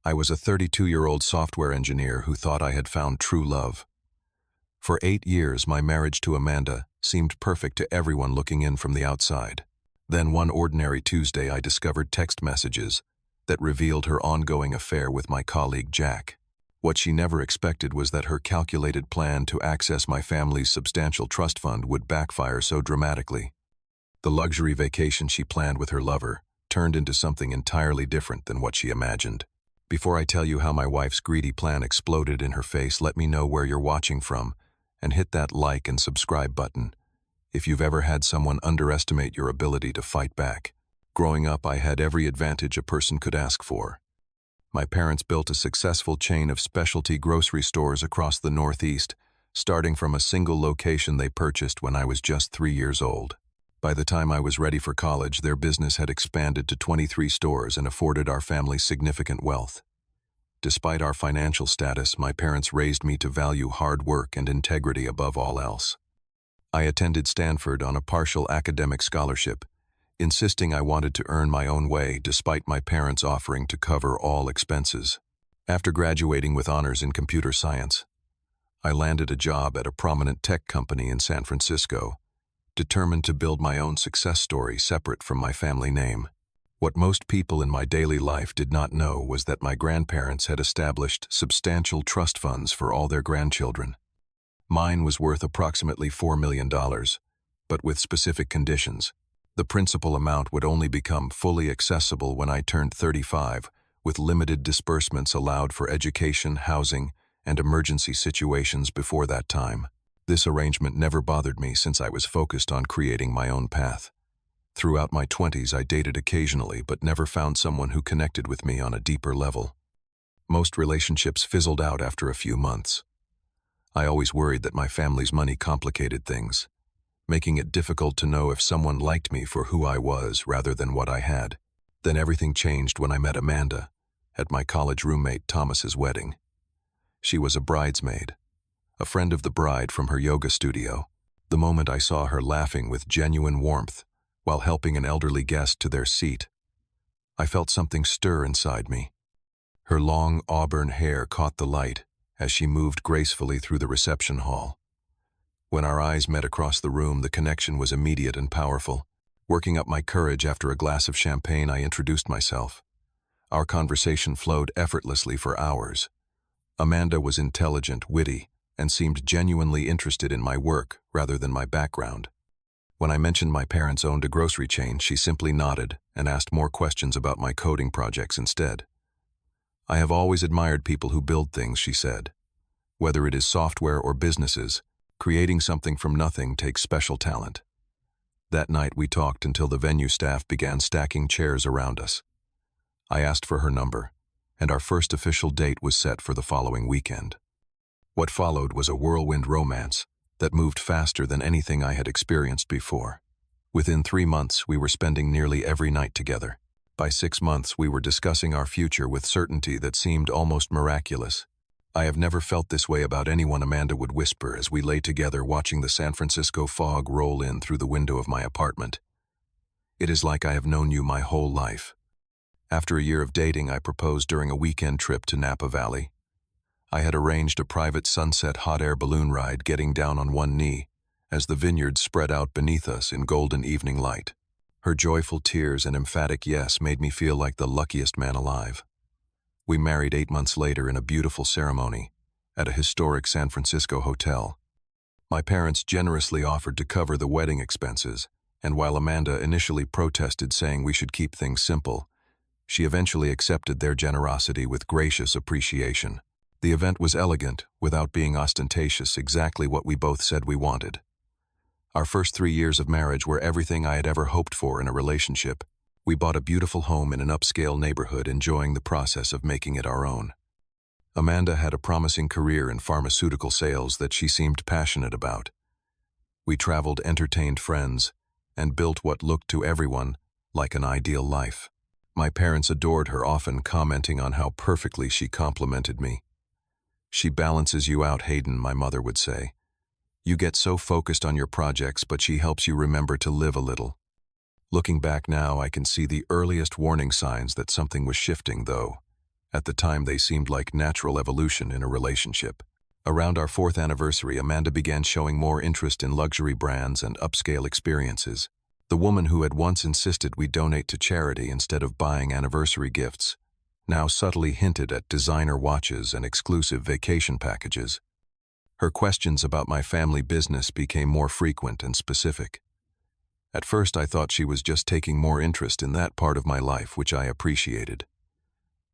I was a 32-year-old software engineer who thought I had found true love. For 8 years, my marriage to Amanda seemed perfect to everyone looking in from the outside. Then one ordinary Tuesday, I discovered text messages that revealed her ongoing affair with my colleague Jack. What she never expected was that her calculated plan to access my family's substantial trust fund would backfire so dramatically. The luxury vacation she planned with her lover turned into something entirely different than what she imagined. Before I tell you how my wife's greedy plan exploded in her face, let me know where you're watching from and hit that like and subscribe button if you've ever had someone underestimate your ability to fight back. Growing up, I had every advantage a person could ask for. My parents built a successful chain of specialty grocery stores across the Northeast, starting from a single location they purchased when I was just 3 years old. By the time I was ready for college, their business had expanded to 23 stores and afforded our family significant wealth. Despite our financial status, my parents raised me to value hard work and integrity above all else. I attended Stanford on a partial academic scholarship, insisting I wanted to earn my own way despite my parents offering to cover all expenses. After graduating with honors in computer science, I landed a job at a prominent tech company in San Francisco, determined to build my own success story separate from my family name. What most people in my daily life did not know was that my grandparents had established substantial trust funds for all their grandchildren. Mine was worth approximately $4 million, but with specific conditions. The principal amount would only become fully accessible when I turned 35, with limited disbursements allowed for education, housing, and emergency situations before that time. This arrangement never bothered me since I was focused on creating my own path. Throughout my 20s, I dated occasionally, but never found someone who connected with me on a deeper level. Most relationships fizzled out after a few months. I always worried that my family's money complicated things, making it difficult to know if someone liked me for who I was rather than what I had. Then everything changed when I met Amanda at my college roommate Thomas's wedding. She was a bridesmaid, a friend of the bride from her yoga studio. The moment I saw her laughing with genuine warmth while helping an elderly guest to their seat, I felt something stir inside me. Her long auburn hair caught the light as she moved gracefully through the reception hall. When our eyes met across the room, the connection was immediate and powerful. Working up my courage after a glass of champagne, I introduced myself. Our conversation flowed effortlessly for hours. Amanda was intelligent, witty, and seemed genuinely interested in my work rather than my background. When I mentioned my parents owned a grocery chain, she simply nodded and asked more questions about my coding projects instead. "I have always admired people who build things," she said. "Whether it is software or businesses, creating something from nothing takes special talent." That night we talked until the venue staff began stacking chairs around us. I asked for her number, and our first official date was set for the following weekend. What followed was a whirlwind romance that moved faster than anything I had experienced before. Within 3 months, we were spending nearly every night together. By 6 months, we were discussing our future with certainty that seemed almost miraculous. "I have never felt this way about anyone," Amanda would whisper as we lay together watching the San Francisco fog roll in through the window of my apartment. "It is like I have known you my whole life." After a year of dating, I proposed during a weekend trip to Napa Valley. I had arranged a private sunset hot air balloon ride, getting down on one knee as the vineyards spread out beneath us in golden evening light. Her joyful tears and emphatic yes made me feel like the luckiest man alive. We married 8 months later in a beautiful ceremony at a historic San Francisco hotel. My parents generously offered to cover the wedding expenses, and while Amanda initially protested, saying we should keep things simple, she eventually accepted their generosity with gracious appreciation. The event was elegant, without being ostentatious, exactly what we both said we wanted. Our first 3 years of marriage were everything I had ever hoped for in a relationship. We bought a beautiful home in an upscale neighborhood, enjoying the process of making it our own. Amanda had a promising career in pharmaceutical sales that she seemed passionate about. We traveled, entertained friends, and built what looked to everyone like an ideal life. My parents adored her, often commenting on how perfectly she complimented me. "She balances you out, Hayden," my mother would say. "You get so focused on your projects, but she helps you remember to live a little." Looking back now, I can see the earliest warning signs that something was shifting, though. At the time, they seemed like natural evolution in a relationship. Around our 4th anniversary, Amanda began showing more interest in luxury brands and upscale experiences. The woman who had once insisted we donate to charity instead of buying anniversary gifts now subtly hinted at designer watches and exclusive vacation packages. Her questions about my family business became more frequent and specific. At first, I thought she was just taking more interest in that part of my life, which I appreciated.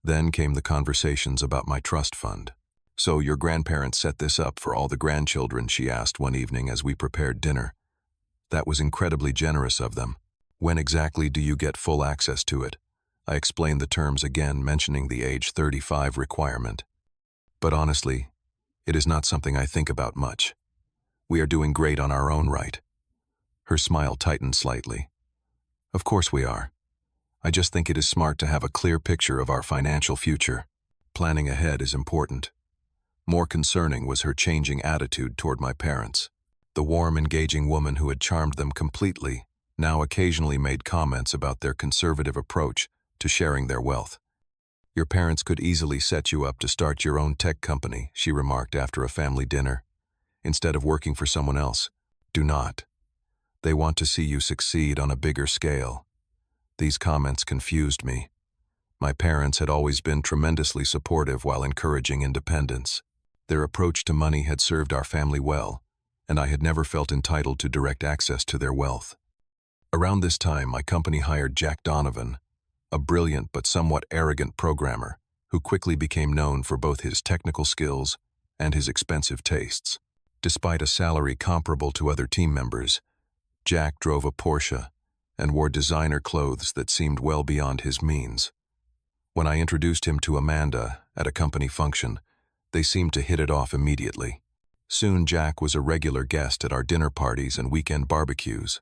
Then came the conversations about my trust fund. "So your grandparents set this up for all the grandchildren?" she asked one evening as we prepared dinner. "That was incredibly generous of them. When exactly do you get full access to it?" I explained the terms again, mentioning the age 35 requirement. "But honestly, it is not something I think about much. We are doing great on our own right." Her smile tightened slightly. "Of course we are. I just think it is smart to have a clear picture of our financial future. Planning ahead is important." More concerning was her changing attitude toward my parents. The warm, engaging woman who had charmed them completely now occasionally made comments about their conservative approach to sharing their wealth. "Your parents could easily set you up to start your own tech company," she remarked after a family dinner, "instead of working for someone else. Do not. They want to see you succeed on a bigger scale." These comments confused me. My parents had always been tremendously supportive while encouraging independence. Their approach to money had served our family well, and I had never felt entitled to direct access to their wealth. Around this time, my company hired Jack Donovan, a brilliant but somewhat arrogant programmer who quickly became known for both his technical skills and his expensive tastes. Despite a salary comparable to other team members, Jack drove a Porsche and wore designer clothes that seemed well beyond his means. When I introduced him to Amanda at a company function, they seemed to hit it off immediately. Soon Jack was a regular guest at our dinner parties and weekend barbecues.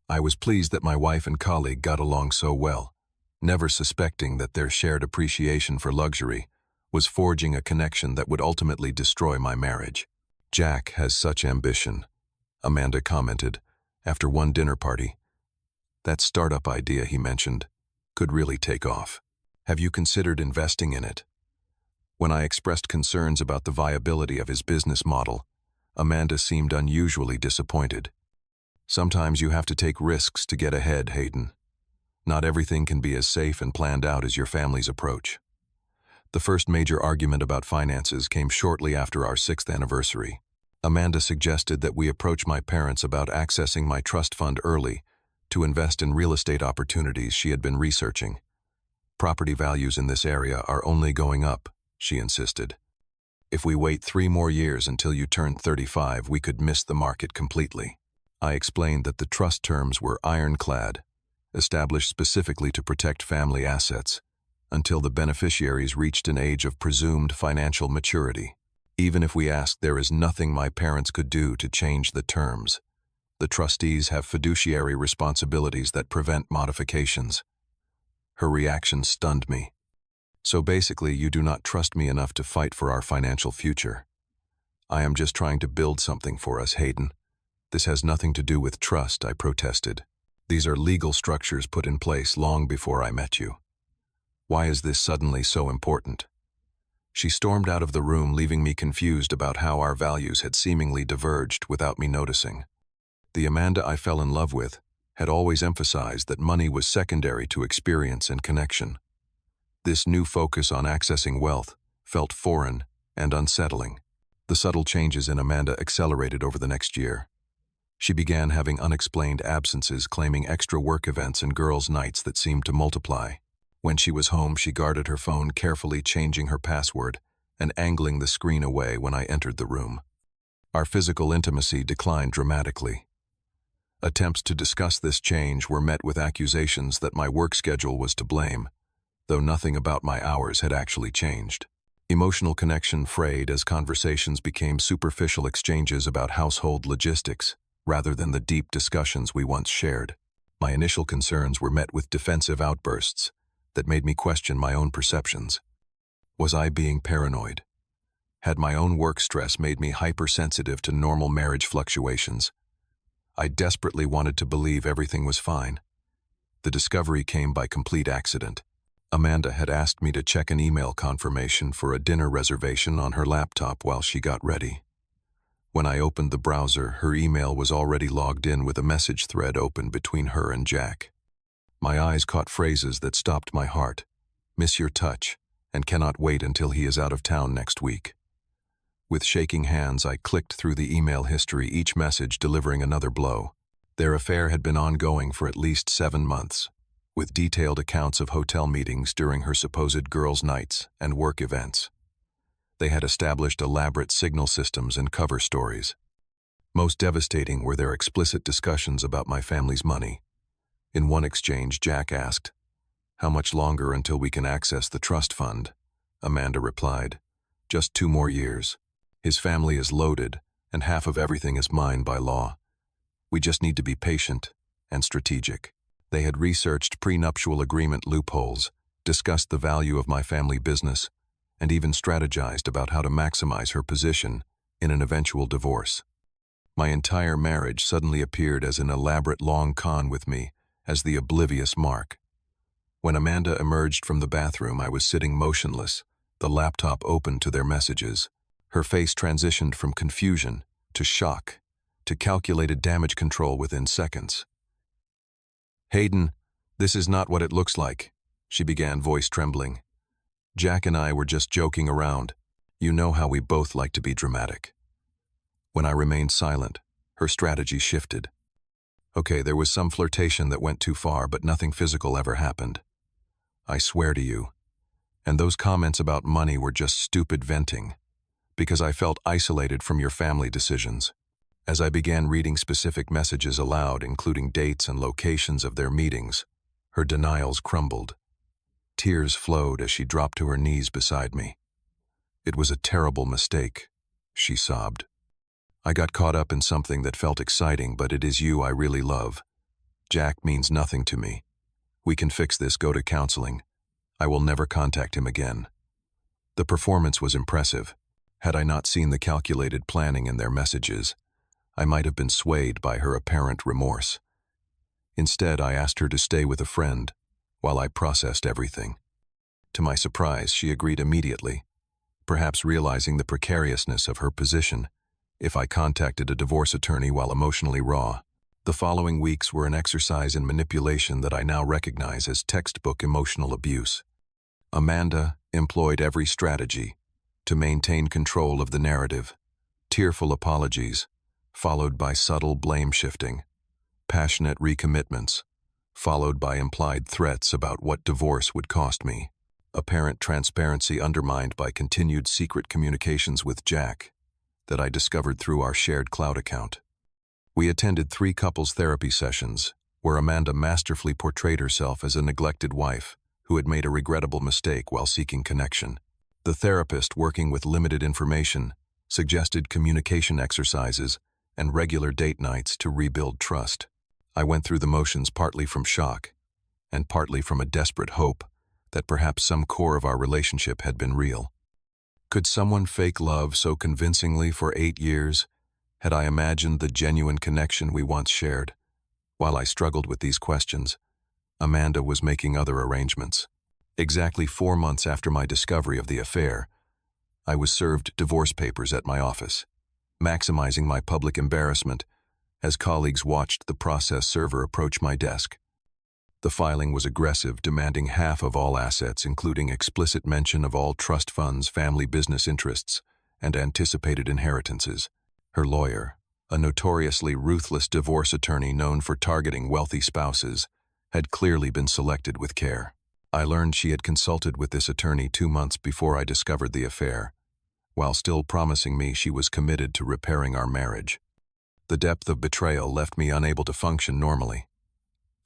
I was pleased that my wife and colleague got along so well, never suspecting that their shared appreciation for luxury was forging a connection that would ultimately destroy my marriage. "Jack has such ambition," Amanda commented after one dinner party. "That startup idea he mentioned could really take off. Have you considered investing in it?" When I expressed concerns about the viability of his business model, Amanda seemed unusually disappointed. "Sometimes you have to take risks to get ahead, Hayden. Not everything can be as safe and planned out as your family's approach." The first major argument about finances came shortly after our 6th anniversary. Amanda suggested that we approach my parents about accessing my trust fund early to invest in real estate opportunities she had been researching. "Property values in this area are only going up," she insisted. "If we wait 3 more years until you turn 35, we could miss the market completely." I explained that the trust terms were ironclad, established specifically to protect family assets, until the beneficiaries reached an age of presumed financial maturity. Even if we asked, there is nothing my parents could do to change the terms. The trustees have fiduciary responsibilities that prevent modifications. Her reaction stunned me. "So basically, you do not trust me enough to fight for our financial future." "I am just trying to build something for us, Hayden. This has nothing to do with trust," I protested. "These are legal structures put in place long before I met you. Why is this suddenly so important?" She stormed out of the room, leaving me confused about how our values had seemingly diverged without me noticing. The Amanda I fell in love with had always emphasized that money was secondary to experience and connection. This new focus on accessing wealth felt foreign and unsettling. The subtle changes in Amanda accelerated over the next year. She began having unexplained absences, claiming extra work events and girls' nights that seemed to multiply. When she was home, she guarded her phone, carefully changing her password and angling the screen away when I entered the room. Our physical intimacy declined dramatically. Attempts to discuss this change were met with accusations that my work schedule was to blame, though nothing about my hours had actually changed. Emotional connection frayed as conversations became superficial exchanges about household logistics, rather than the deep discussions we once shared. My initial concerns were met with defensive outbursts that made me question my own perceptions. Was I being paranoid? Had my own work stress made me hypersensitive to normal marriage fluctuations? I desperately wanted to believe everything was fine. The discovery came by complete accident. Amanda had asked me to check an email confirmation for a dinner reservation on her laptop while she got ready. When I opened the browser, her email was already logged in with a message thread open between her and Jack. My eyes caught phrases that stopped my heart. "Miss your touch, and cannot wait until he is out of town next week." With shaking hands, I clicked through the email history, each message delivering another blow. Their affair had been ongoing for at least 7 months, with detailed accounts of hotel meetings during her supposed girls' nights and work events. They had established elaborate signal systems and cover stories. Most devastating were their explicit discussions about my family's money. In one exchange, Jack asked, "How much longer until we can access the trust fund?" Amanda replied, "Just 2 more years. His family is loaded, and half of everything is mine by law. We just need to be patient and strategic." They had researched prenuptial agreement loopholes, discussed the value of my family business, and even strategized about how to maximize her position in an eventual divorce. My entire marriage suddenly appeared as an elaborate long con with me as the oblivious mark. When Amanda emerged from the bathroom, I was sitting motionless, the laptop open to their messages. Her face transitioned from confusion to shock to calculated damage control within seconds. "Hayden, this is not what it looks like," she began, voice trembling. "Jack and I were just joking around. You know how we both like to be dramatic." When I remained silent, her strategy shifted. "Okay, there was some flirtation that went too far, but nothing physical ever happened. I swear to you. And those comments about money were just stupid venting, because I felt isolated from your family decisions." As I began reading specific messages aloud, including dates and locations of their meetings, her denials crumbled. Tears flowed as she dropped to her knees beside me. "It was a terrible mistake," she sobbed. "I got caught up in something that felt exciting, but it is you I really love. Jack means nothing to me. We can fix this, go to counseling. I will never contact him again." The performance was impressive. Had I not seen the calculated planning in their messages, I might have been swayed by her apparent remorse. Instead, I asked her to stay with a friend while I processed everything. To my surprise, she agreed immediately, perhaps realizing the precariousness of her position if I contacted a divorce attorney while emotionally raw. The following weeks were an exercise in manipulation that I now recognize as textbook emotional abuse. Amanda employed every strategy to maintain control of the narrative. Tearful apologies, followed by subtle blame shifting, passionate recommitments, followed by implied threats about what divorce would cost me, apparent transparency undermined by continued secret communications with Jack that I discovered through our shared cloud account. We attended 3 couples therapy sessions, where Amanda masterfully portrayed herself as a neglected wife who had made a regrettable mistake while seeking connection. The therapist, working with limited information, suggested communication exercises and regular date nights to rebuild trust. I went through the motions partly from shock and partly from a desperate hope that perhaps some core of our relationship had been real. Could someone fake love so convincingly for 8 years? Had I imagined the genuine connection we once shared? While I struggled with these questions, Amanda was making other arrangements. Exactly 4 months after my discovery of the affair, I was served divorce papers at my office, maximizing my public embarrassment as colleagues watched the process server approach my desk. The filing was aggressive, demanding half of all assets, including explicit mention of all trust funds, family business interests, and anticipated inheritances. Her lawyer, a notoriously ruthless divorce attorney known for targeting wealthy spouses, had clearly been selected with care. I learned she had consulted with this attorney 2 months before I discovered the affair, while still promising me she was committed to repairing our marriage. The depth of betrayal left me unable to function normally.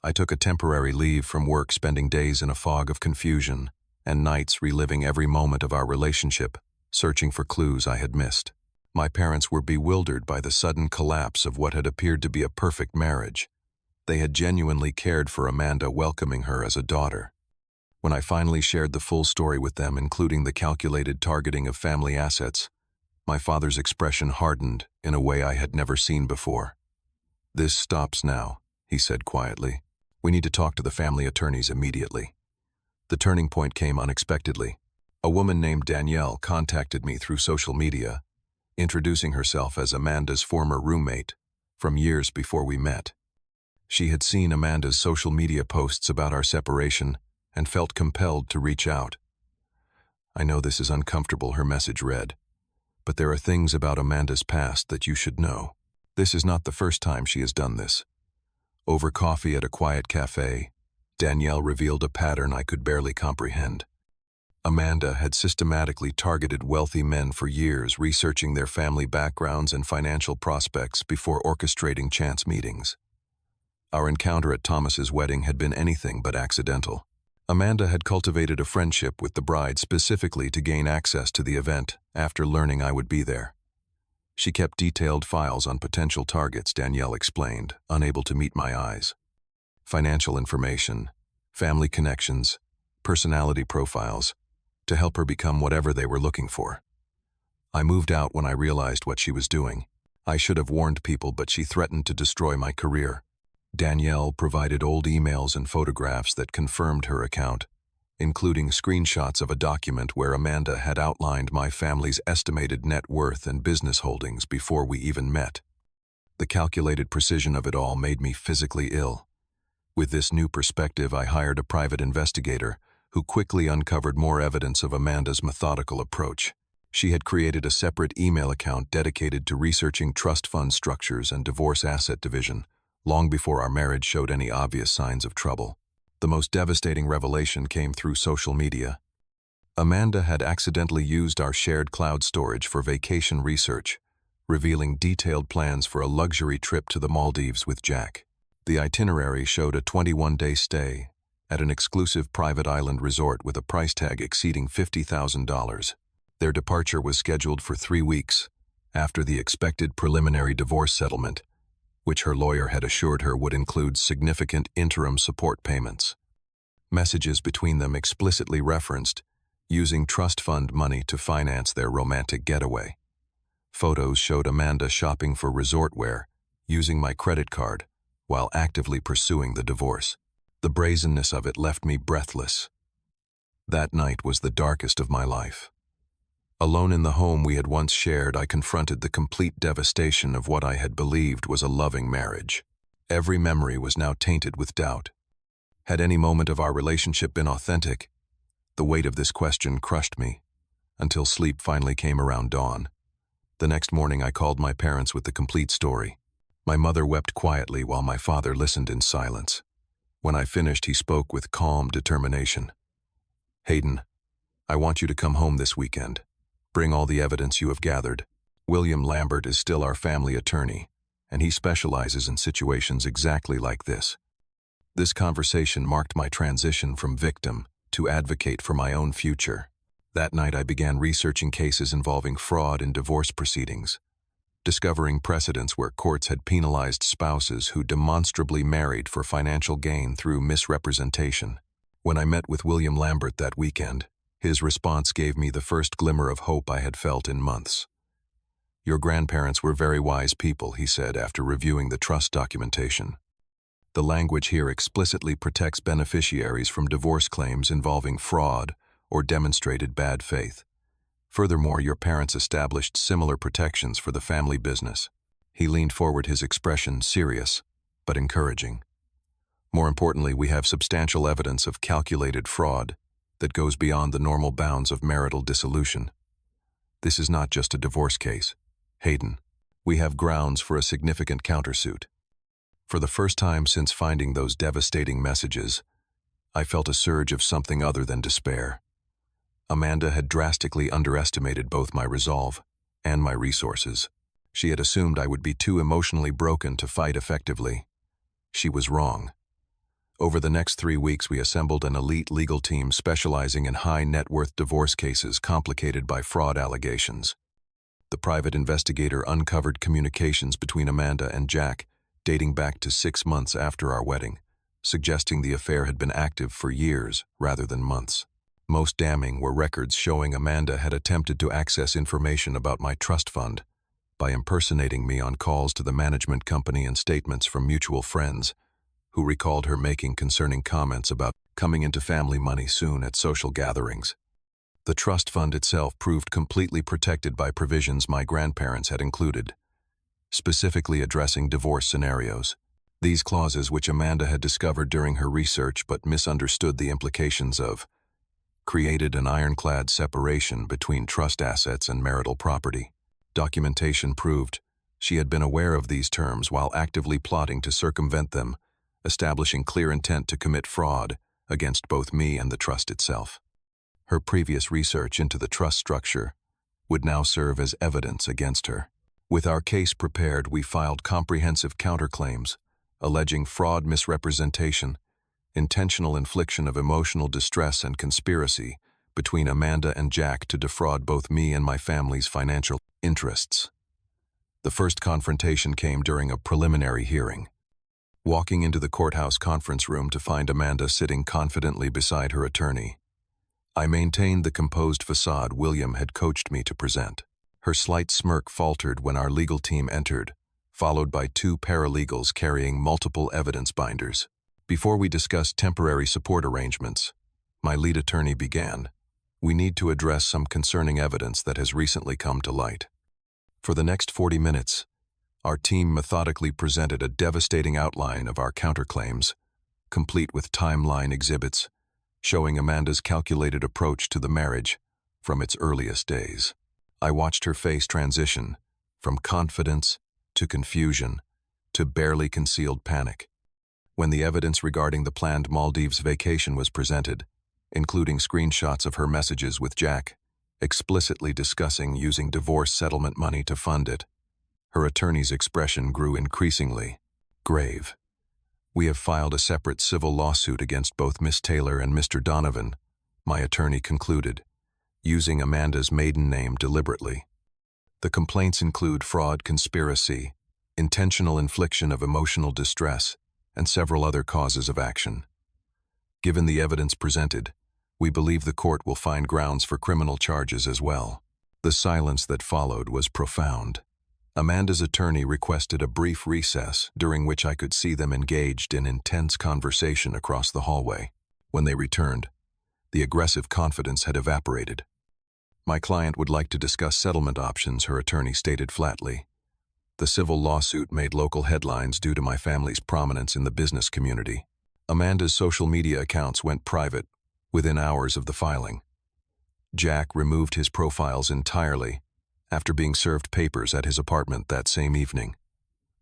I took a temporary leave from work, spending days in a fog of confusion and nights reliving every moment of our relationship, searching for clues I had missed. My parents were bewildered by the sudden collapse of what had appeared to be a perfect marriage. They had genuinely cared for Amanda, welcoming her as a daughter. When I finally shared the full story with them, including the calculated targeting of family assets, my father's expression hardened in a way I had never seen before. "This stops now," he said quietly. "We need to talk to the family attorneys immediately." The turning point came unexpectedly. A woman named Danielle contacted me through social media, introducing herself as Amanda's former roommate from years before we met. She had seen Amanda's social media posts about our separation and felt compelled to reach out. "I know this is uncomfortable," her message read, "but there are things about Amanda's past that you should know. This is not the first time she has done this." Over coffee at a quiet cafe, Danielle revealed a pattern I could barely comprehend. Amanda had systematically targeted wealthy men for years, researching their family backgrounds and financial prospects before orchestrating chance meetings. Our encounter at Thomas's wedding had been anything but accidental. Amanda had cultivated a friendship with the bride specifically to gain access to the event after learning I would be there. She kept detailed files on potential targets, Danielle explained, unable to meet my eyes. Financial information, family connections, personality profiles, to help her become whatever they were looking for. I moved out when I realized what she was doing. I should have warned people, but she threatened to destroy my career. Danielle provided old emails and photographs that confirmed her account, including screenshots of a document where Amanda had outlined my family's estimated net worth and business holdings before we even met. The calculated precision of it all made me physically ill. With this new perspective, I hired a private investigator who quickly uncovered more evidence of Amanda's methodical approach. She had created a separate email account dedicated to researching trust fund structures and divorce asset division, long before our marriage showed any obvious signs of trouble. The most devastating revelation came through social media. Amanda had accidentally used our shared cloud storage for vacation research, revealing detailed plans for a luxury trip to the Maldives with Jack. The itinerary showed a 21-day stay at an exclusive private island resort with a price tag exceeding $50,000. Their departure was scheduled for 3 weeks, after the expected preliminary divorce settlement, which her lawyer had assured her would include significant interim support payments. Messages between them explicitly referenced using trust fund money to finance their romantic getaway. Photos showed Amanda shopping for resort wear, using my credit card, while actively pursuing the divorce. The brazenness of it left me breathless. That night was the darkest of my life. Alone in the home we had once shared, I confronted the complete devastation of what I had believed was a loving marriage. Every memory was now tainted with doubt. Had any moment of our relationship been authentic? The weight of this question crushed me, until sleep finally came around dawn. The next morning I called my parents with the complete story. My mother wept quietly while my father listened in silence. When I finished, he spoke with calm determination. "Hayden, I want you to come home this weekend. Bring all the evidence you have gathered. William Lambert is still our family attorney, and he specializes in situations exactly like this." This conversation marked my transition from victim to advocate for my own future. That night I began researching cases involving fraud in divorce proceedings, discovering precedents where courts had penalized spouses who demonstrably married for financial gain through misrepresentation. When I met with William Lambert that weekend, his response gave me the first glimmer of hope I had felt in months. "Your grandparents were very wise people," he said after reviewing the trust documentation. "The language here explicitly protects beneficiaries from divorce claims involving fraud or demonstrated bad faith. Furthermore, your parents established similar protections for the family business." He leaned forward, his expression serious but encouraging. "More importantly, we have substantial evidence of calculated fraud that goes beyond the normal bounds of marital dissolution. This is not just a divorce case, Hayden. We have grounds for a significant countersuit." For the first time since finding those devastating messages, I felt a surge of something other than despair. Amanda had drastically underestimated both my resolve and my resources. She had assumed I would be too emotionally broken to fight effectively. She was wrong. Over the next 3 weeks, we assembled an elite legal team specializing in high net worth divorce cases complicated by fraud allegations. The private investigator uncovered communications between Amanda and Jack dating back to 6 months after our wedding, suggesting the affair had been active for years rather than months. Most damning were records showing Amanda had attempted to access information about my trust fund by impersonating me on calls to the management company and statements from mutual friends who recalled her making concerning comments about coming into family money soon at social gatherings. The trust fund itself proved completely protected by provisions my grandparents had included, specifically addressing divorce scenarios. These clauses, which Amanda had discovered during her research but misunderstood the implications of, created an ironclad separation between trust assets and marital property. Documentation proved she had been aware of these terms while actively plotting to circumvent them, establishing clear intent to commit fraud against both me and the trust itself. Her previous research into the trust structure would now serve as evidence against her. With our case prepared, we filed comprehensive counterclaims, alleging fraud, misrepresentation, intentional infliction of emotional distress, and conspiracy between Amanda and Jack to defraud both me and my family's financial interests. The first confrontation came during a preliminary hearing. Walking into the courthouse conference room to find Amanda sitting confidently beside her attorney, I maintained the composed facade William had coached me to present. Her slight smirk faltered when our legal team entered, followed by two paralegals carrying multiple evidence binders. Before we discussed temporary support arrangements, my lead attorney began. We need to address some concerning evidence that has recently come to light. For the next 40 minutes, our team methodically presented a devastating outline of our counterclaims, complete with timeline exhibits, showing Amanda's calculated approach to the marriage from its earliest days. I watched her face transition from confidence to confusion to barely concealed panic. When the evidence regarding the planned Maldives vacation was presented, including screenshots of her messages with Jack, explicitly discussing using divorce settlement money to fund it, her attorney's expression grew increasingly grave. "We have filed a separate civil lawsuit against both Miss Taylor and Mr. Donovan," my attorney concluded, using Amanda's maiden name deliberately. "The complaints include fraud, conspiracy, intentional infliction of emotional distress, and several other causes of action. Given the evidence presented, we believe the court will find grounds for criminal charges as well." The silence that followed was profound. Amanda's attorney requested a brief recess, during which I could see them engaged in intense conversation across the hallway. When they returned, the aggressive confidence had evaporated. "My client would like to discuss settlement options," her attorney stated flatly. "The civil lawsuit made local headlines due to my family's prominence in the business community." Amanda's social media accounts went private within hours of the filing. Jack removed his profiles entirely after being served papers at his apartment that same evening.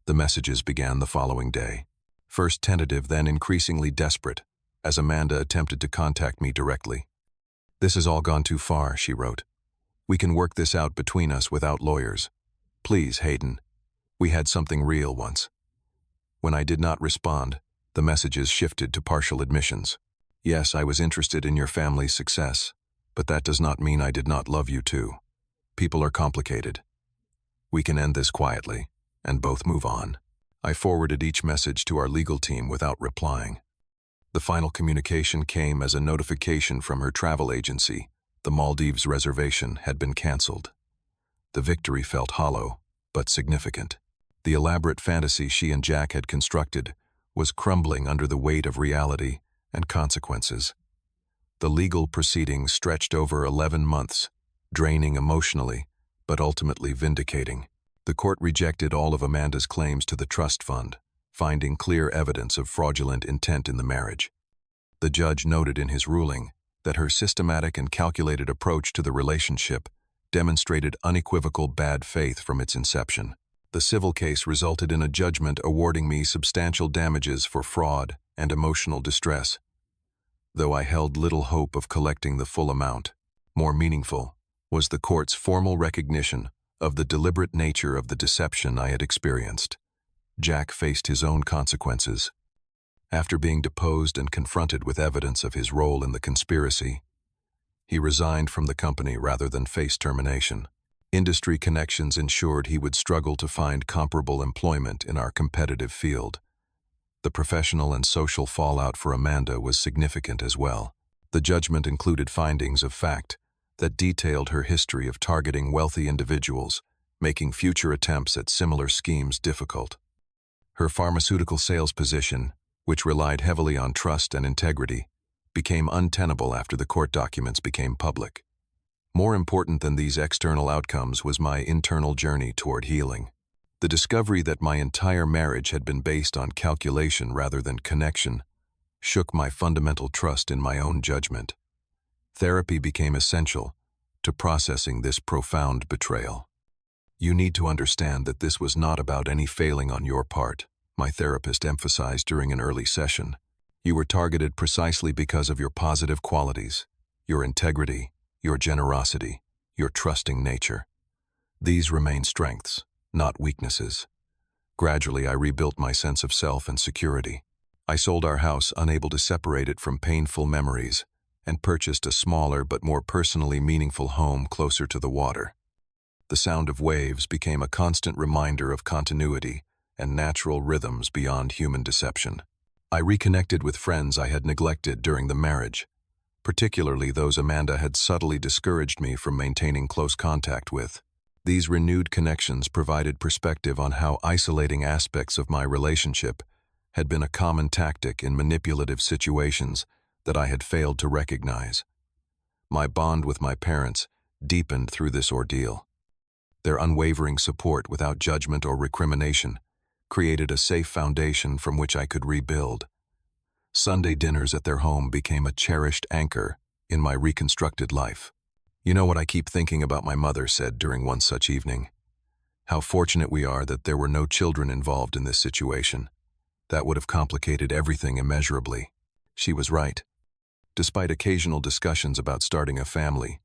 The messages began the following day. First tentative, then increasingly desperate, as Amanda attempted to contact me directly. "This has all gone too far," she wrote. "We can work this out between us without lawyers. Please, Hayden. We had something real once." When I did not respond, the messages shifted to partial admissions. "Yes, I was interested in your family's success, but that does not mean I did not love you too. People are complicated. We can end this quietly and both move on." I forwarded each message to our legal team without replying. The final communication came as a notification from her travel agency. The Maldives reservation had been canceled. The victory felt hollow, but significant. The elaborate fantasy she and Jack had constructed was crumbling under the weight of reality and consequences. The legal proceedings stretched over 11 months, draining emotionally, but ultimately vindicating. The court rejected all of Amanda's claims to the trust fund, finding clear evidence of fraudulent intent in the marriage. The judge noted in his ruling that her systematic and calculated approach to the relationship demonstrated unequivocal bad faith from its inception. The civil case resulted in a judgment awarding me substantial damages for fraud and emotional distress, though I held little hope of collecting the full amount. More meaningful was the court's formal recognition of the deliberate nature of the deception I had experienced. Jack faced his own consequences. After being deposed and confronted with evidence of his role in the conspiracy, he resigned from the company rather than face termination. Industry connections ensured he would struggle to find comparable employment in our competitive field. The professional and social fallout for Amanda was significant as well. The judgment included findings of fact that detailed her history of targeting wealthy individuals, making future attempts at similar schemes difficult. Her pharmaceutical sales position, which relied heavily on trust and integrity, became untenable after the court documents became public. More important than these external outcomes was my internal journey toward healing. The discovery that my entire marriage had been based on calculation rather than connection shook my fundamental trust in my own judgment. Therapy became essential to processing this profound betrayal. "You need to understand that this was not about any failing on your part," my therapist emphasized during an early session. "You were targeted precisely because of your positive qualities, your integrity, your generosity, your trusting nature. These remain strengths, not weaknesses." Gradually, I rebuilt my sense of self and security. I sold our house, unable to separate it from painful memories, and purchased a smaller but more personally meaningful home closer to the water. The sound of waves became a constant reminder of continuity and natural rhythms beyond human deception. I reconnected with friends I had neglected during the marriage, particularly those Amanda had subtly discouraged me from maintaining close contact with. These renewed connections provided perspective on how isolating aspects of my relationship had been a common tactic in manipulative situations that I had failed to recognize. My bond with my parents deepened through this ordeal. Their unwavering support without judgment or recrimination created a safe foundation from which I could rebuild. Sunday dinners at their home became a cherished anchor in my reconstructed life. "You know what I keep thinking about," my mother said during one such evening. "How fortunate we are that there were no children involved in this situation. That would have complicated everything immeasurably." She was right. Despite occasional discussions about starting a family,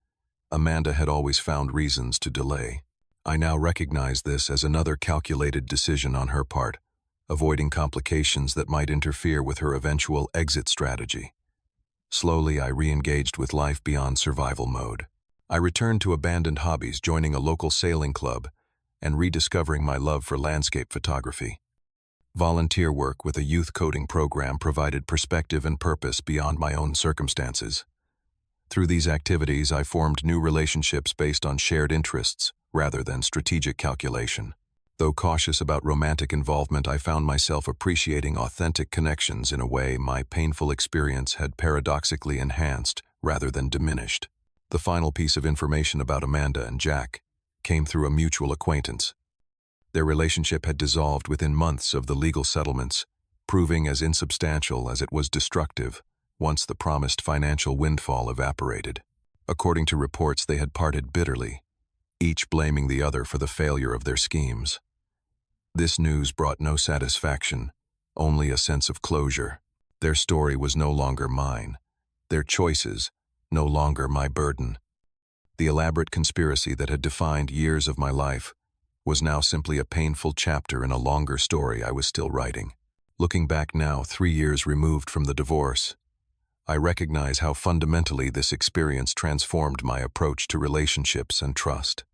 Amanda had always found reasons to delay. I now recognize this as another calculated decision on her part, avoiding complications that might interfere with her eventual exit strategy. Slowly, I re-engaged with life beyond survival mode. I returned to abandoned hobbies, joining a local sailing club and rediscovering my love for landscape photography. Volunteer work with a youth coding program provided perspective and purpose beyond my own circumstances. Through these activities, I formed new relationships based on shared interests rather than strategic calculation. Though cautious about romantic involvement, I found myself appreciating authentic connections in a way my painful experience had paradoxically enhanced rather than diminished. The final piece of information about Amanda and Jack came through a mutual acquaintance. Their relationship had dissolved within months of the legal settlements, proving as insubstantial as it was destructive once the promised financial windfall evaporated. According to reports, they had parted bitterly, each blaming the other for the failure of their schemes. This news brought no satisfaction, only a sense of closure. Their story was no longer mine, their choices no longer my burden. The elaborate conspiracy that had defined years of my life was now simply a painful chapter in a longer story I was still writing. Looking back now, 3 years removed from the divorce, I recognize how fundamentally this experience transformed my approach to relationships and trust.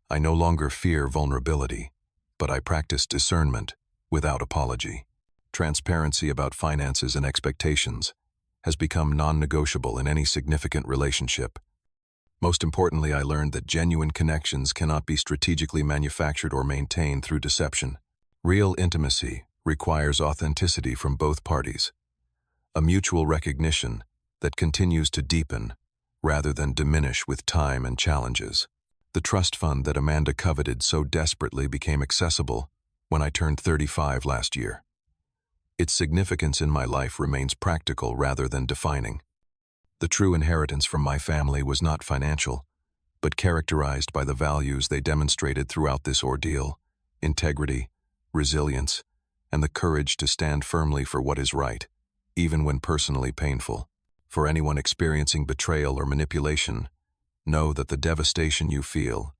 I no longer fear vulnerability, but I practice discernment without apology. Transparency about finances and expectations has become non-negotiable in any significant relationship. Most importantly, I learned that genuine connections cannot be strategically manufactured or maintained through deception. Real intimacy requires authenticity from both parties, a mutual recognition that continues to deepen rather than diminish with time and challenges. The trust fund that Amanda coveted so desperately became accessible when I turned 35 last year. Its significance in my life remains practical rather than defining. The true inheritance from my family was not financial, but characterized by the values they demonstrated throughout this ordeal: integrity, resilience, and the courage to stand firmly for what is right, even when personally painful. For anyone experiencing betrayal or manipulation, know that the devastation you feel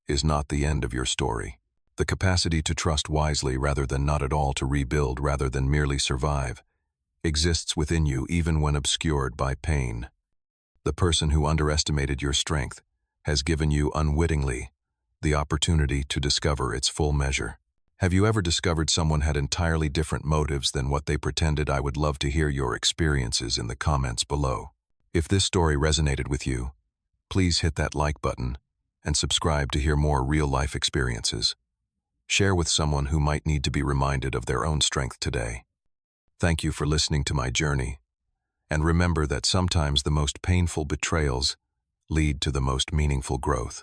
is not the end of your story. The capacity to trust wisely rather than not at all, to rebuild rather than merely survive, exists within you even when obscured by pain. The person who underestimated your strength has given you unwittingly the opportunity to discover its full measure. Have you ever discovered someone had entirely different motives than what they pretended? I would love to hear your experiences in the comments below. If this story resonated with you, please hit that like button and subscribe to hear more real-life experiences. Share with someone who might need to be reminded of their own strength today. Thank you for listening to my journey, And remember that sometimes the most painful betrayals lead to the most meaningful growth.